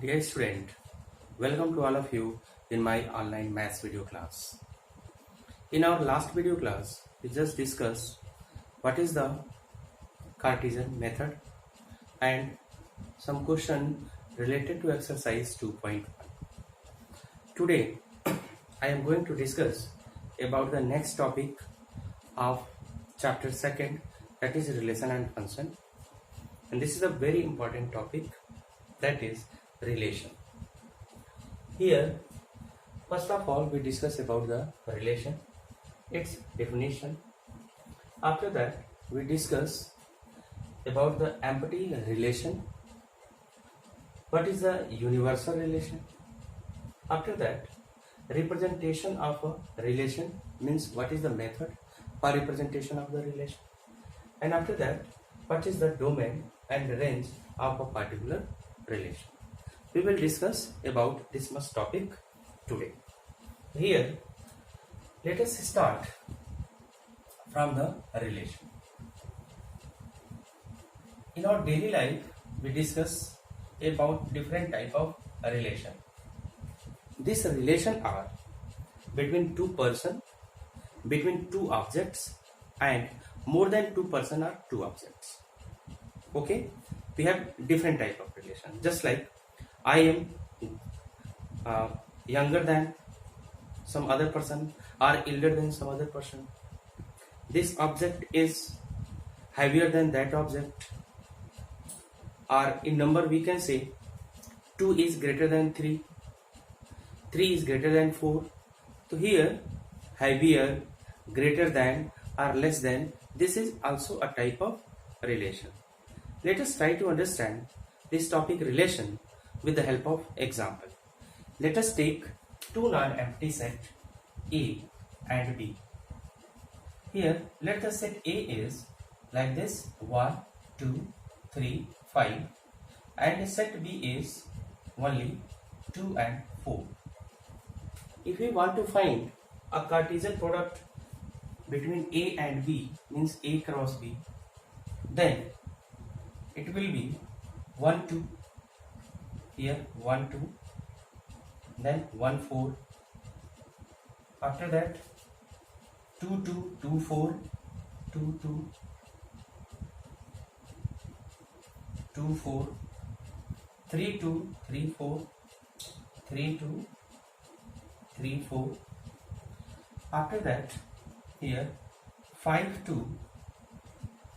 Dear student, welcome to all of you in my online maths video class. In our last video class, we just discussed what is the Cartesian method and some question related to exercise 2.1. Today, I am going to discuss about the next topic of chapter 2nd, that is relation and function. And this is a very important topic, that is relation. Here, first of all, we discuss about the relation, its definition. After that, we discuss about the empty relation. What is the universal relation? After that, representation of a relation means what is the method for representation of the relation. And after that, what is the domain and range of a particular relation. We will discuss about this much topic today. Here, let us start from the relation. In our daily life, we discuss about different type of relation. These relation are between two person, between two objects, and more than two person or two objects. Okay, we have different type of relation. Just like I am younger than some other person or elder than some other person. This object is heavier than that object. Or in number we can say 2 is greater than 3, 3 is greater than 4. So here heavier, greater than or less than, this is also a type of relation. Let us try to understand this topic relation with the help of example. Let us take two non-empty set A and B. Here let the set A is like this 1, 2, 3, 5 and set B is only 2 and 4. If we want to find a Cartesian product between A and B, means A cross B, then it will be 1, 2, here 1, 2, then 1, 4, after that 2, 2, 2, 4, 2, 2, 2, 4, 3, 2, 3, 4, 3, 2, 3, 4, after that here 5, 2,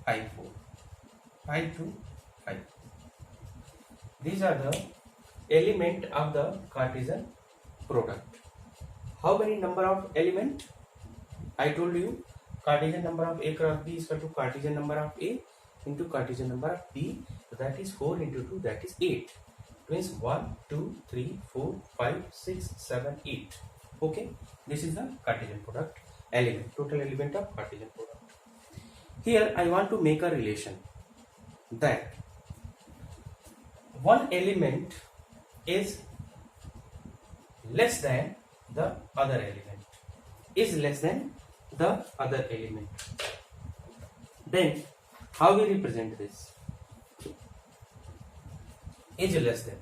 5, 4, 5, 2, 5. These are the element of the Cartesian product. How many number of element? I told you Cartesian number of A cross B is equal to Cartesian number of A into Cartesian number of B. So that is 4 into 2, that is 8. It means 1, 2, 3, 4, 5, 6, 7, 8. Okay, this is the Cartesian product element, total element of Cartesian product. Here I want to make a relation that one element is less than the other element, is less than the other element. Then how we represent this? Is less than.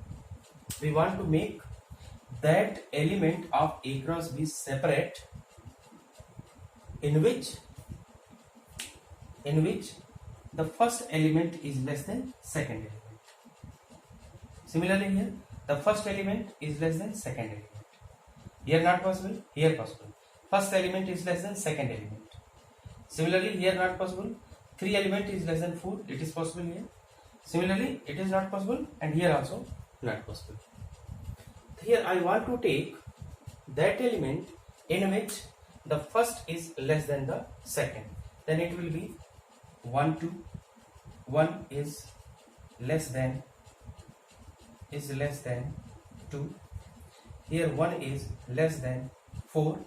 We want to make that element of A cross B separate, in which the first element is less than second element. Similarly here, the first element is less than second element. Here not possible, here possible. First element is less than second element. Similarly here not possible, 3 element is less than 4, it is possible here. Similarly it is not possible, and here also not possible. Here I want to take that element in which the first is less than the second. Then it will be 1, 2, 1 is less than 2. Here 1 is less than 4.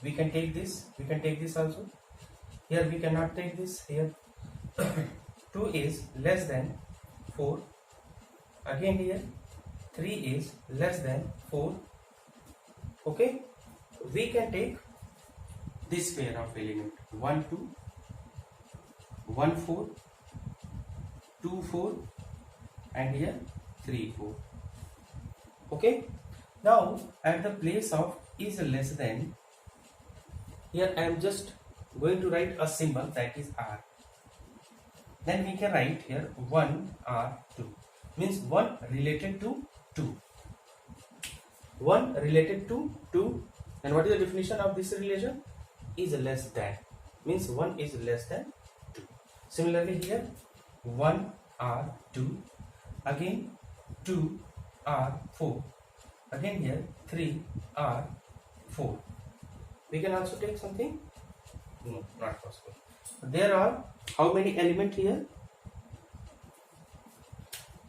We can take this also. Here we cannot take this. Here 2 is less than 4. Again here 3 is less than 4. Okay, we can take this pair of element 1, 2, 1, 4, 2, 4 and here 3, 4. Okay. Now at the place of is less than, here I am just going to write a symbol that is R. Then we can write here 1 R 2, means 1 related to 2. 1 related to 2. And what is the definition of this relation? Is less than, means 1 is less than 2. Similarly here 1 R 2, again 2 R 4, again here 3 R 4. We can also take something, no, not possible. There are how many elements here?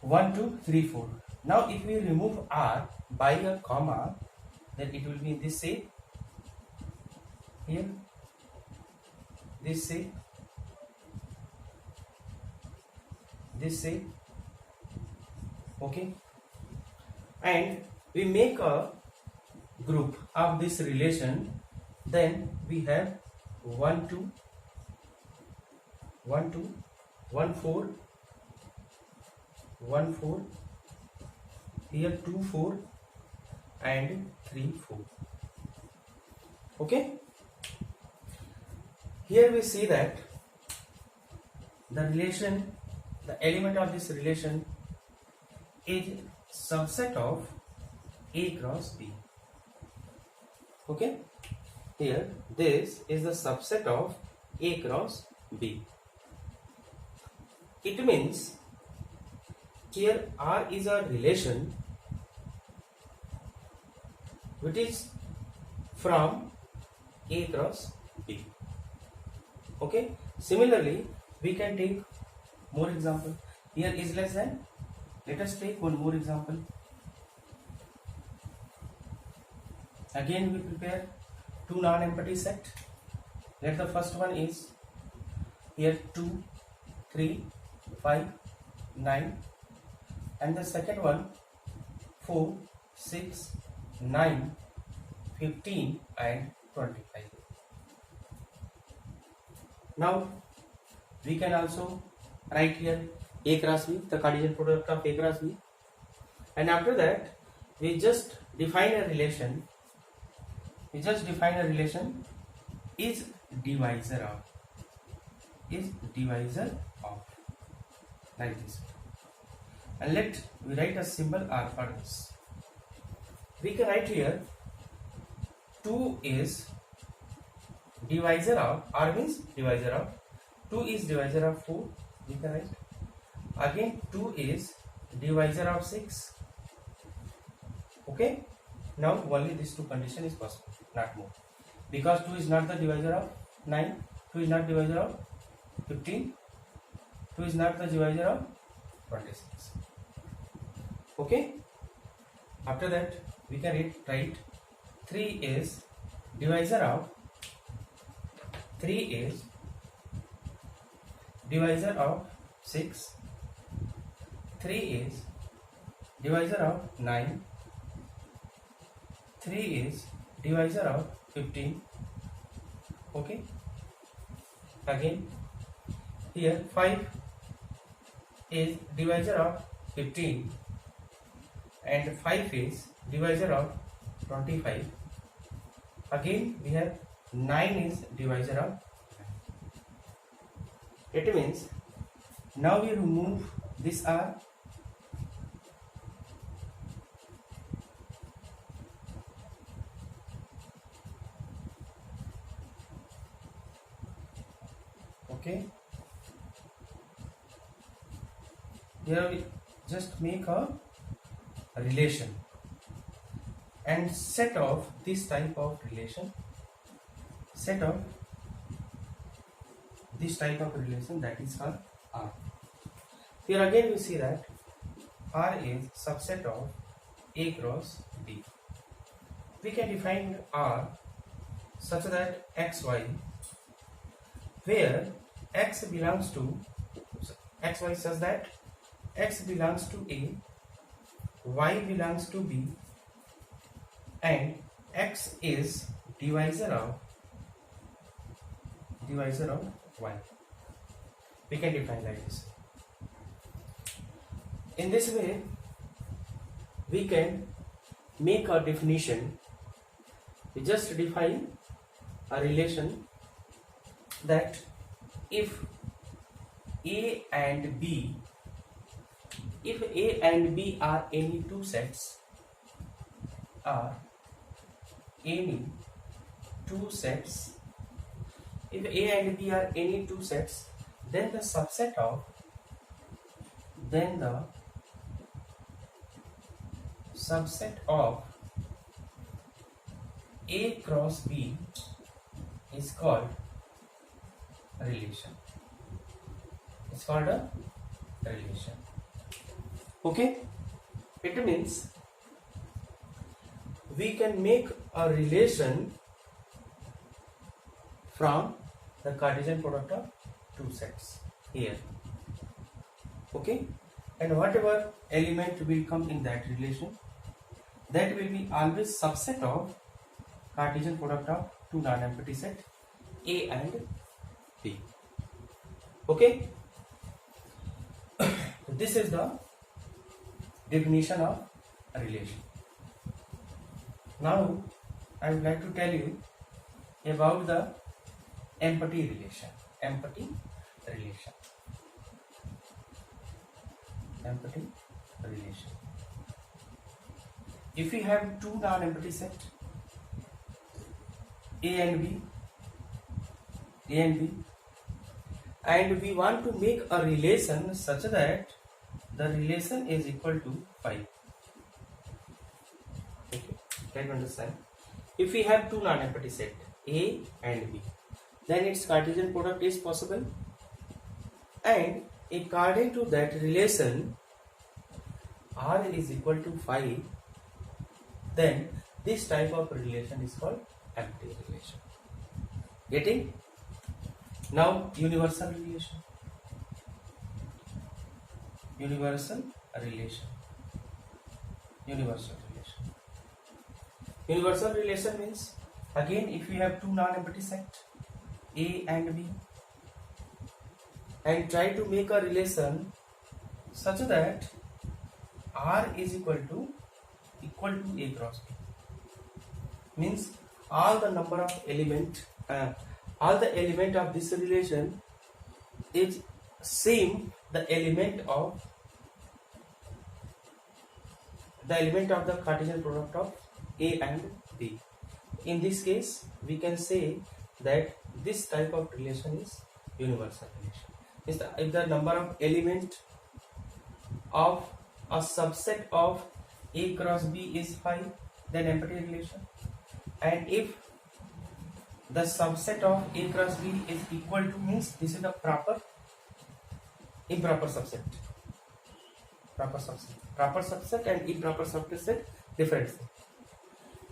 1 2 3 4. Now if we remove R by a comma, then it will be in this shape, here, this shape, this shape. Okay, and we make a group of this relation, then we have 1 2 1 2 1 4 1 4, here 2 4 and 3 4. Okay, here we see that the relation, the element of this relation is subset of A cross B. Okay, here this is the subset of A cross B. It means here R is a relation which is from A cross B. Okay, similarly we can take more example. Here is less than, let us take one more example. Again we prepare two non-empty set. Let the first one is here 2 3 5 9, and the second one 4 6 9 15 and 25. Now we can also write here A cross B, the Cartesian product of A cross B, and after that we just define a relation. We just define a relation is divisor of, like this, and let we write a symbol R for this. We can write here 2 is divisor of, R means divisor of, 2 is divisor of 4, we can write. Again 2 is divisor of 6. Okay, now only these two condition is possible, not more, because 2 is not the divisor of 9, 2 is not divisor of 15, 2 is not the divisor of 26. Okay, after that we can write 3 is divisor of, 3 is divisor of 6, 3 is divisor of 9, 3 is divisor of 15. Okay, again here 5 is divisor of 15 and 5 is divisor of 25. Again we have 9 is divisor of 9. It means now we remove this R. Okay, here we just make a relation and set of this type of relation, set of this type of relation, that is called R. Here again we see that R is subset of A cross B. We can define R such that xy, where x belongs to, xy such that x belongs to A, y belongs to B, and x is divisor of y. We can define like this. In this way we can make a definition, we just define a relation that if A and B, if A and B are any two sets, if A and B are any two sets, then the subset of A cross B is called a relation. It's called a relation. Okay? It means we can make a relation from the Cartesian product of two sets here. Okay? And whatever element will come in that relation, that will be always subset of Cartesian product of two non-empty set A and B. Okay? This is the definition of a relation. Now I would like to tell you about the empty relation. Empty relation. If we have two non-empty sets A and B, and we want to make a relation such that the relation is equal to 5. Okay, try to understand. If we have two non-empty sets A and B, then its Cartesian product is possible, and according to that relation R is equal to 5, then this type of relation is called empty relation. Getting? Now universal relation. Universal relation means, again, if we have two non-empty sets A and B and try to make a relation such that R is equal to A cross B, means all the number of element of this relation is same the element of the Cartesian product of A and B. In this case, we can say that this type of relation is universal relation. If the number of element of a subset of A cross B is 5, then empty relation. And if the subset of A cross B is equal to, means this is the improper subset. Proper subset and improper subset, different thing.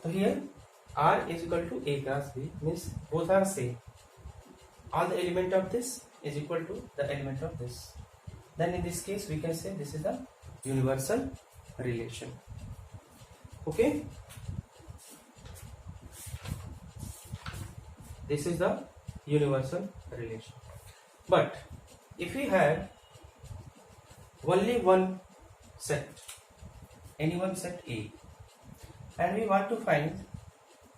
So here R is equal to A cross B, means both are same. All the element of this is equal to the element of this. Then in this case we can say this is the universal relation. Okay? This is the universal relation. But if we have only one set, any one set A, and we want to find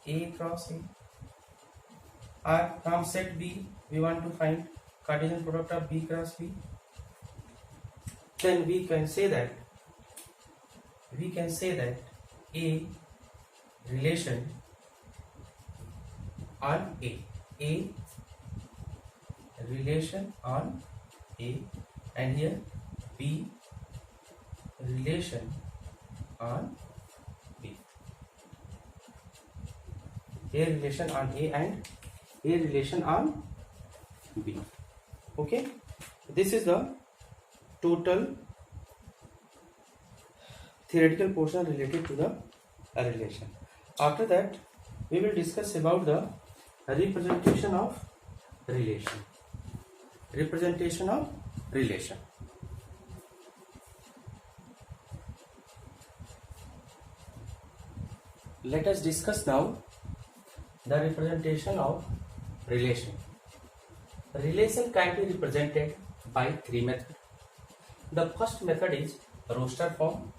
A cross A, or from set B we want to find Cartesian product of B cross B, then we can say that A relation on A relation on A, and here B relation on B. A relation on A and A relation on B. Okay, this is the total theoretical portion related to the relation. After that, we will discuss about the representation of relation. Let us discuss now the representation of relation. Relation can be represented by three methods. The first method is roster form.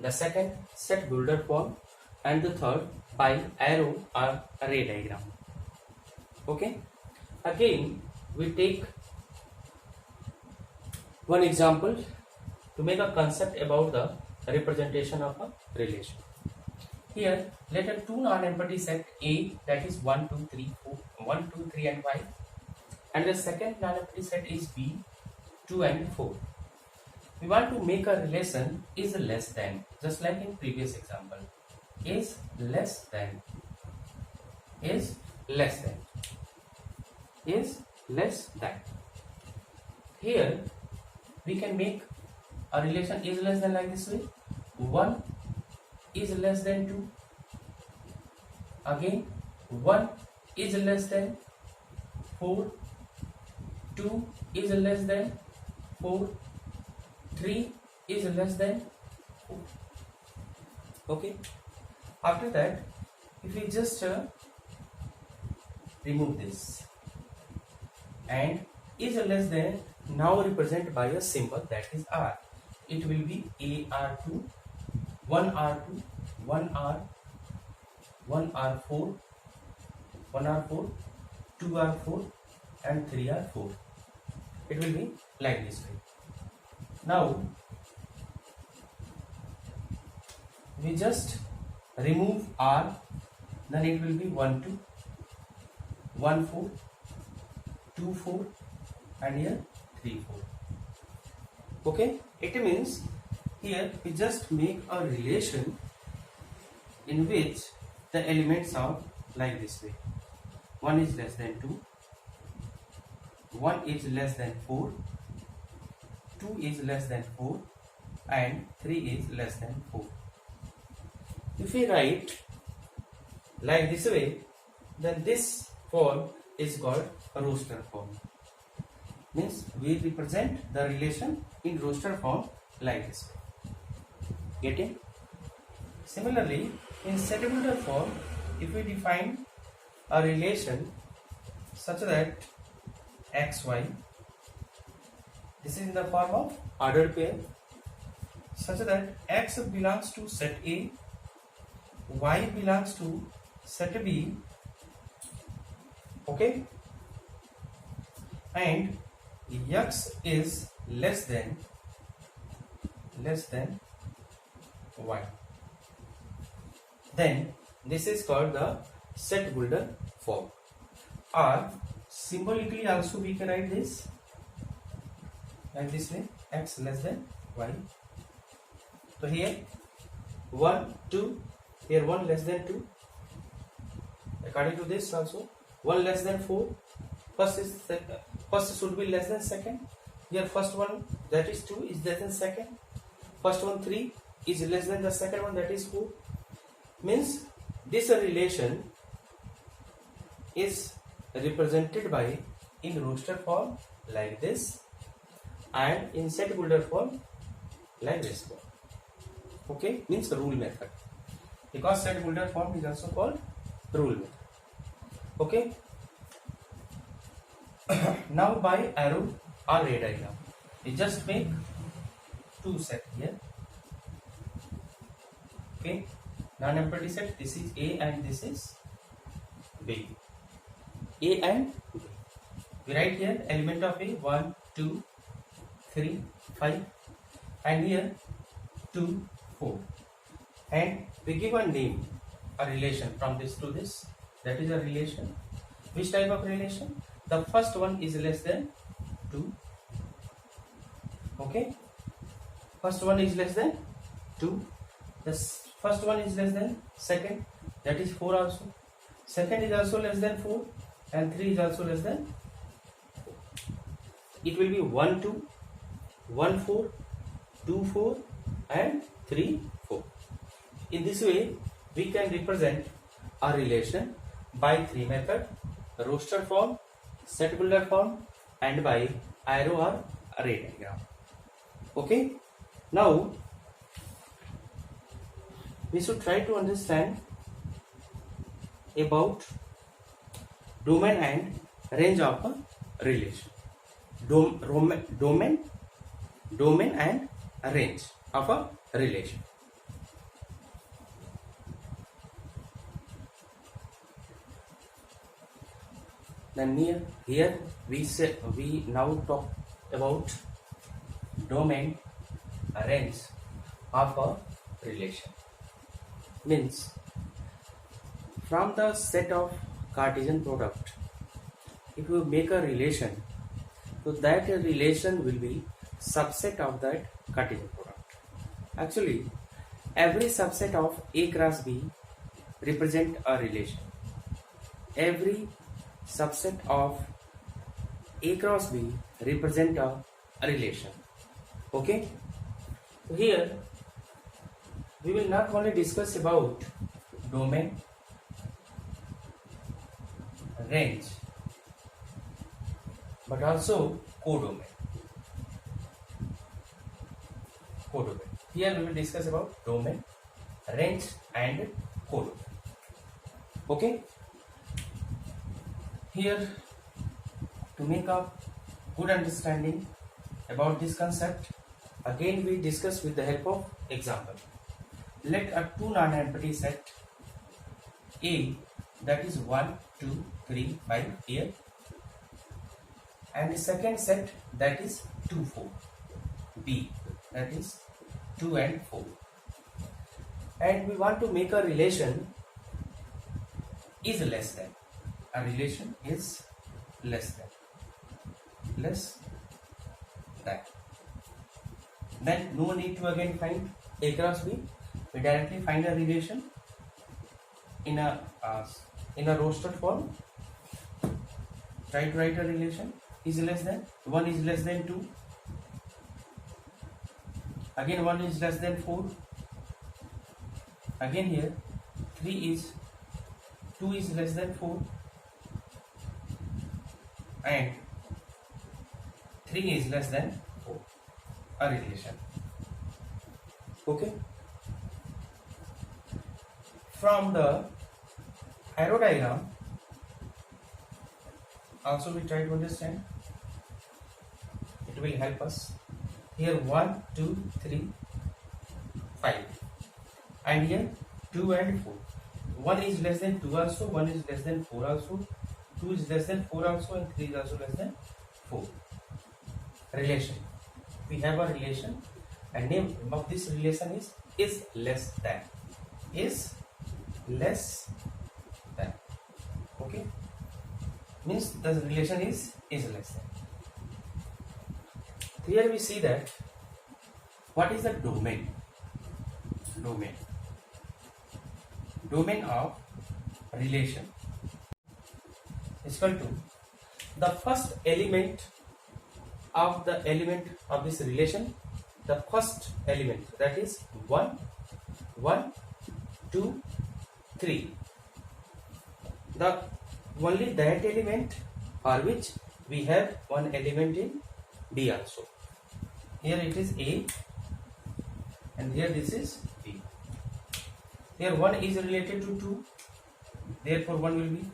the second set builder form, and the third by arrow or array diagram. Okay, again we take one example to make a concept about the representation of a relation. Here, let a two non-empty set A, that is 1, 2, 3, 4, 1, 2, 3 and 5, and the second non-empty set is B, 2 and 4. We want to make a relation is less than, just like in previous example, is less than, is less than, is less than. Here we can make a relation is less than like this way: 1 is less than 2, again 1 is less than 4, 2 is less than 4, 3 is less than 4. Okay, after that if we just remove this, and is less than now represented by a symbol, that is R. It will be AR2, 1R2, 1R, 1R4, 1R4, 2R4 and 3R4. It will be like this way. Now we just remove R, then it will be 1 2, 1 4, 2 4 and here 3 4. Okay, it means here we just make a relation in which the elements are like this way: 1 is less than 2, 1 is less than 4, 2 is less than 4 and 3 is less than 4. If we write like this way, then this form is called a roster form. Means we represent the relation in roster form like this way. Getting? Similarly, in set builder form, if we define a relation such that xy, this is in the form of ordered pair, such that x belongs to set A, y belongs to set B, okay, and x is less than y, then this is called the set builder form. Or symbolically also we can write this like this way: x less than y. So here 1 2, here 1 less than 2. According to this also 1 less than 4. First should be less than second. Here first one, that is 2, is less than second. First one 3 is less than the second one, that is 4. Means this relation is represented by in roster form like this, and in set builder form like this form. Okay, means the rule method, because set builder form is also called rule method. Okay. Now by arrow or ray diagram, we just make two set here. Okay, non-empty set, this is A and this is B. A and B. We write here element of A 1 2 3 5 and here 2 4, and we give a name, a relation from this to this, that is a relation. Which type of relation? The first one is less than 2. Okay, first one is less than 2. The first one is less than second, that is 4 also. Second is also less than 4 and 3 is also less than 4. It will be 1 2, 1 4, 2 4 and 3 4. In this way we can represent a relation by three methods: roster form, set builder form and by arrow or array diagram. Okay, now we should try to understand about domain and range of a relation. Domain and range of a relation. Then here we now talk about domain range of a relation. Means from the set of Cartesian product, if you make a relation, so that relation will be subset of that Cartesian product. Actually, every subset of A cross B represent a relation. Every subset of A cross B represent a relation. Okay? So here we will not only discuss about domain, range, but also codomain. Here we will discuss about domain, range and codomain. Okay? Here, to make a good understanding about this concept, again we discuss with the help of example. Let a two non-empty set A, that is 1, 2, 3, 5 here, and the second set, that is 2, 4 B, that is 2 and 4, and we want to make a relation is less than. A relation is less than. Then no need to again find A cross B. We directly find a relation in a rostered form. Try to write a relation is less than 1 is less than 2. Again 1 is less than 4. Again here 2 is less than 4. And 3 is less than 4. A relation. Okay? From the arrow diagram, also we try to understand. It will help us. Here 1, 2, 3, 5. And here 2 and 4. 1 is less than 2 also, 1 is less than 4 also, 2 is less than 4 also, and 3 is also less than 4. Relation. We have a relation, and name of this relation is less than. Is less than. Okay? Means the relation is less than. Here we see that what is the domain? Domain of relation is equal to the first element of this relation, the first element, that is 1, 2, 3. The only that element for which we have one element in B also. Here it is A, and here this is B. Here 1 is related to 2, therefore 1 will be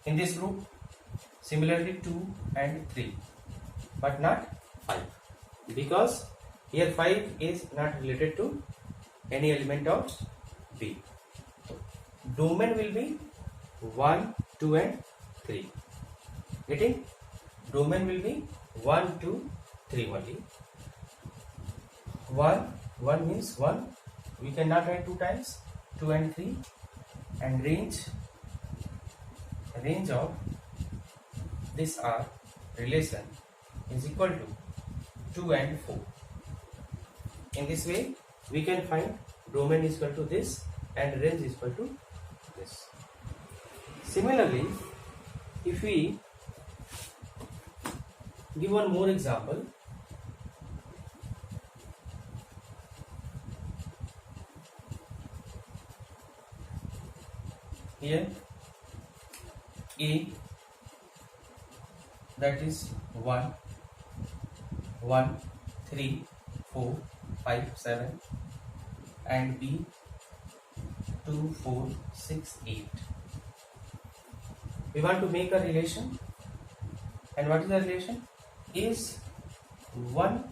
in this group. Similarly 2 and 3, but not 5, because here 5 is not related to any element of B. Domain will be 1, 2 and 3. Getting? Domain will be 1, 2, 3 only. 1 means 1. We cannot write 2 times. 2 and 3. And range of this R relation is equal to 2 and 4. In this way, we can find domain is equal to this and range is equal to this. Similarly, if we give one more example, here A, that is 1, 3, 4, 5, 7, and B 2, 4, 6, 8. We want to make a relation, and what is the relation? Is 1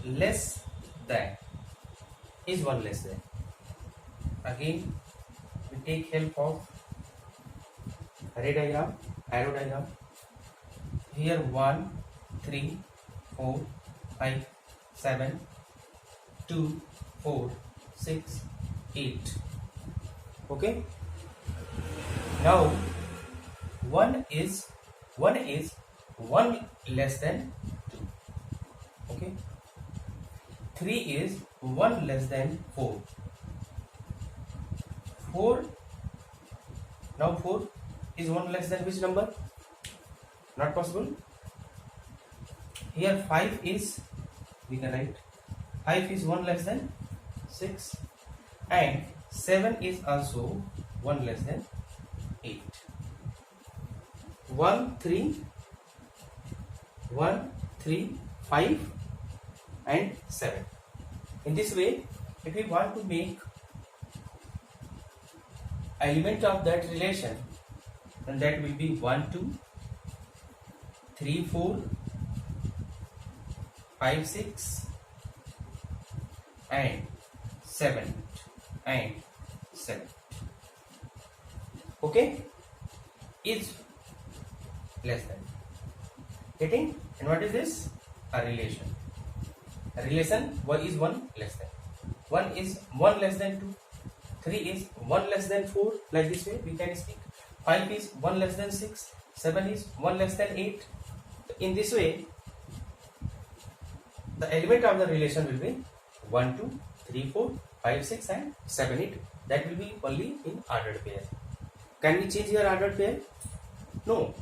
less than. Is 1 less than. Again, we take help of array diagram, arrow diagram. here 1 3 4 5 7 2 4 6 8. Okay, now 1 is 1 less than 2. Okay, 3 is 1 less than 4. 4, now 4 is 1 less than which number? Not possible. Here 5 is, we can write 5 is 1 less than 6, and 7 is also 1 less than 8. 1 3 1 3 5 and 7. In this way, if we want to make element of that relation, then that will be 1 2 3 4 5 6 and 7 and 7. Okay, is less than. Getting? And what is this? A relation. A relation is 1 less than. 1 is 1 less than 2. 3 is 1 less than 4. Like this way we can speak. 5 is 1 less than 6. 7 is 1 less than 8. In this way, the element of the relation will be 1 2 3 4 5 6 and 7 8. That will be only in ordered pair. Can we change here ordered pair? No,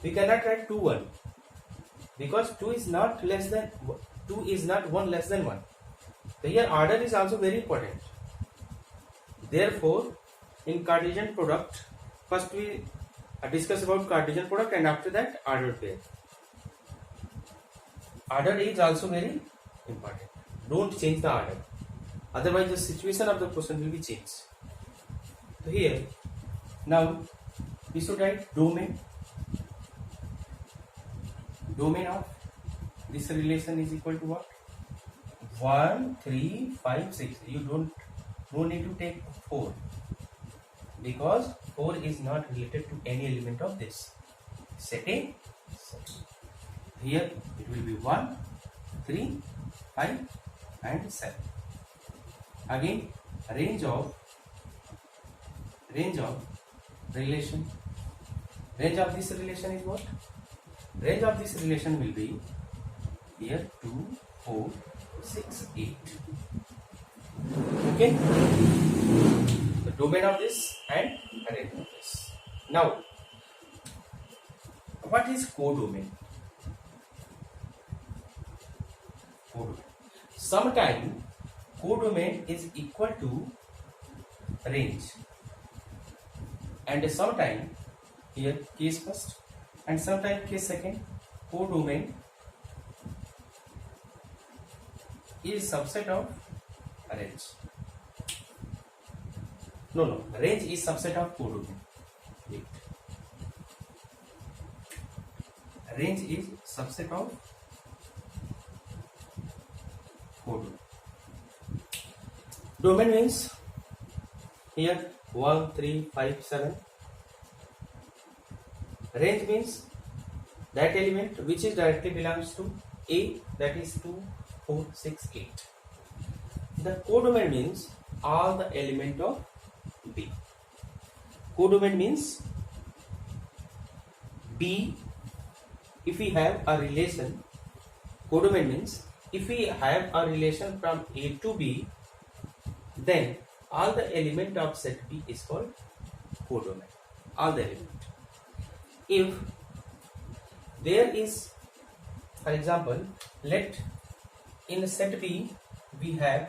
we cannot write 2 1, because 2 is not 1 less than 1. So here order is also very important. Therefore, in Cartesian product, first we discuss about Cartesian product and after that ordered pair. Order is also very important. Don't change the order, otherwise the situation of the question will be changed. So here, now we should write domain. Domain of this relation is equal to what? 1 3 5 6. You no need to take 4, because 4 is not related to any element of this. Set A. Here it will be 1 3 5 and 7. Again, range of relation. Range of this relation is what? Range of this relation will be here 2 4 6 8. Okay, the domain of this and range of this. Now, what is codomain? Sometimes codomain is equal to range, and sometimes here case first and sometimes case second. Codomain is subset of range. No, range is subset of codomain. Wait. Range is subset of codomain. Domain means here 1 3 5 7. Range means that element which is directly belongs to A, that is 2 4 6 8. The codomain means all the element of B. Codomain means B. If we have a relation, codomain means if we have a relation from A to B, then all the element of set B is called codomain. All the element. If there is, for example, let in set B we have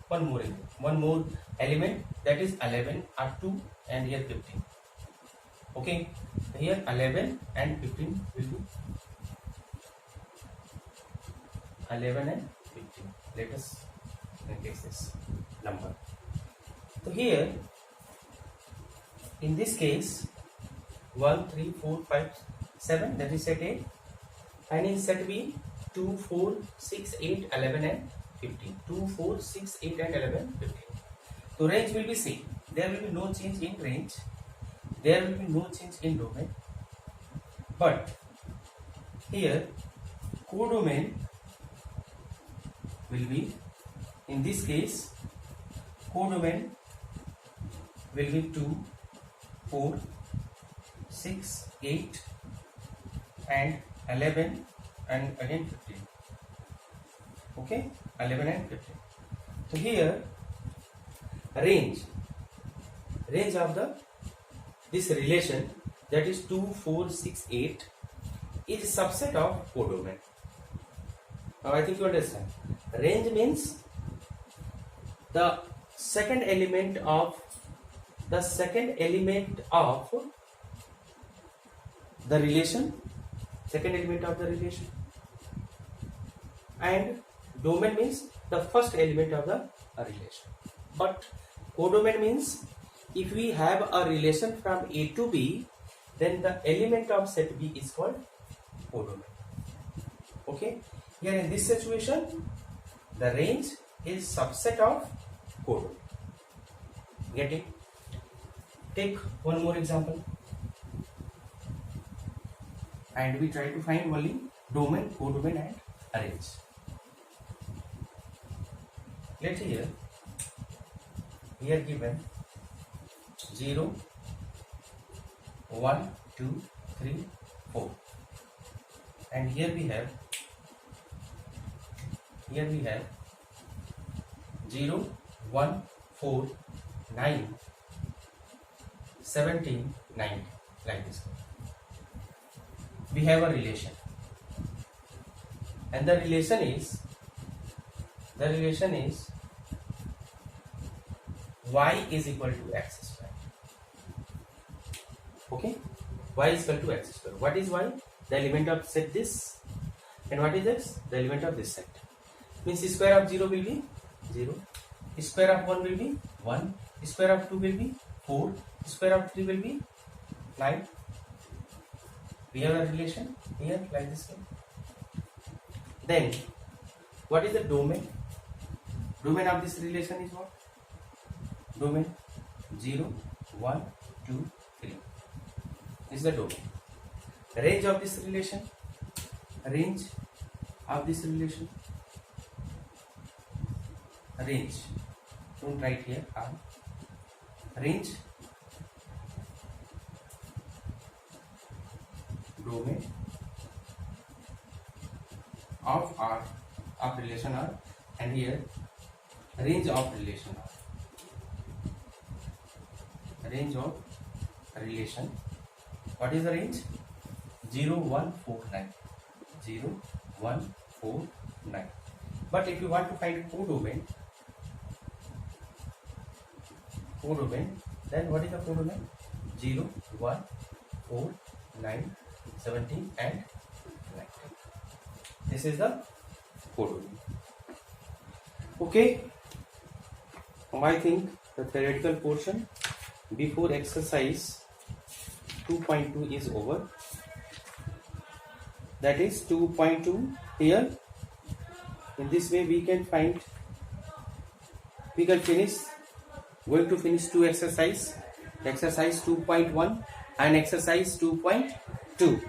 one more element, that is 11 or 2 and here 15. Okay, here 11 and 15 will be 11 and 15. Let us take this number. So here in this case 1 3 4 5 7, that is set A, and in set B 2 4 6 8 11 and 15. 2 4 6 8 and 11 15. So range will be same. There will be no change in range, there will be no change in domain, but Here codomain will be, in this case codomain will be 2, 4, 6, 8 and 11 and again 15. Okay, 11 and 15. So here range of this relation, that is 2, 4, 6, 8 is subset of codomain. Now I think you understand. Range means the second element of the relation, and domain means the first element of the relation. But codomain means if we have a relation from A to B, then the element of set B is called codomain. Okay, here in this situation the range is subset of codomain. Get it? Take one more example and we try to find only domain, codomain and range. Let's here given 0, 1, 2, 3, 4 and here we have 0, 1, 4, 9, 17, 9, like this. We have a relation and the relation is y is equal to x square. Okay, y is equal to x square. What is y? The element of set this, and what is x? The element of this set. Means square of 0 will be 0, square of 1 will be 1, square of 2 will be 4, square of 3 will be 9. We have a relation here like this way. Then what is the domain? Domain of this relation is what? Domain 0, 1, 2, 3 is the domain. Range of this relation, don't write here, range domain of R of relation R, and here range of relation R. Range of relation. What is the range? 0, 1, 4, 9. 0, 1, 4, 9. But if you want to find codomain, then what is the codomain? 0, 1, 4, 9, 17 and 19. This is the codomain. Okay, I think the theoretical portion before exercise 2.2 is over. That is 2.2 here. In this way we can finish, going to finish two exercise 2.1 and exercise 2.2.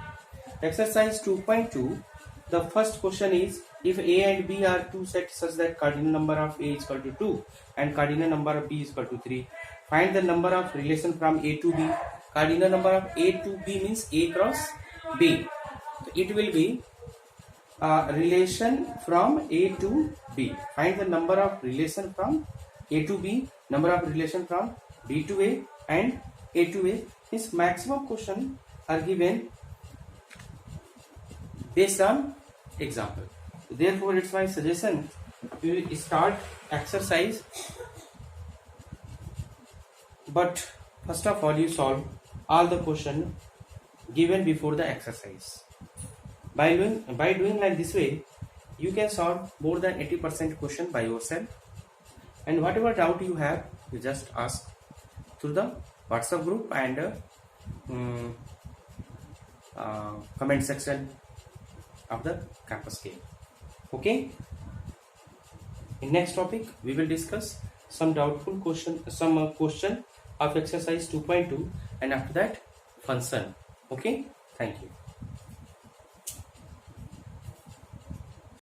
Exercise 2.2, the first question is, if A and B are two sets such that cardinal number of A is equal to 2 and cardinal number of B is equal to 3, find the number of relation from A to B. Cardinal number of A to B means A cross B. So it will be relation from A to B. Find the number of relation from A to B, number of relation from B to A and A to A. His maximum question are given based on example. Therefore, it's my suggestion we will start exercise. But first of all, you solve all the question given before the exercise. By doing like this way, you can solve more than 80% question by yourself. And whatever doubt you have, you just ask through the WhatsApp group and comment section of the campus game. Okay. In next topic, we will discuss some doubtful question, question of exercise 2.2, and after that function. Okay. Thank you.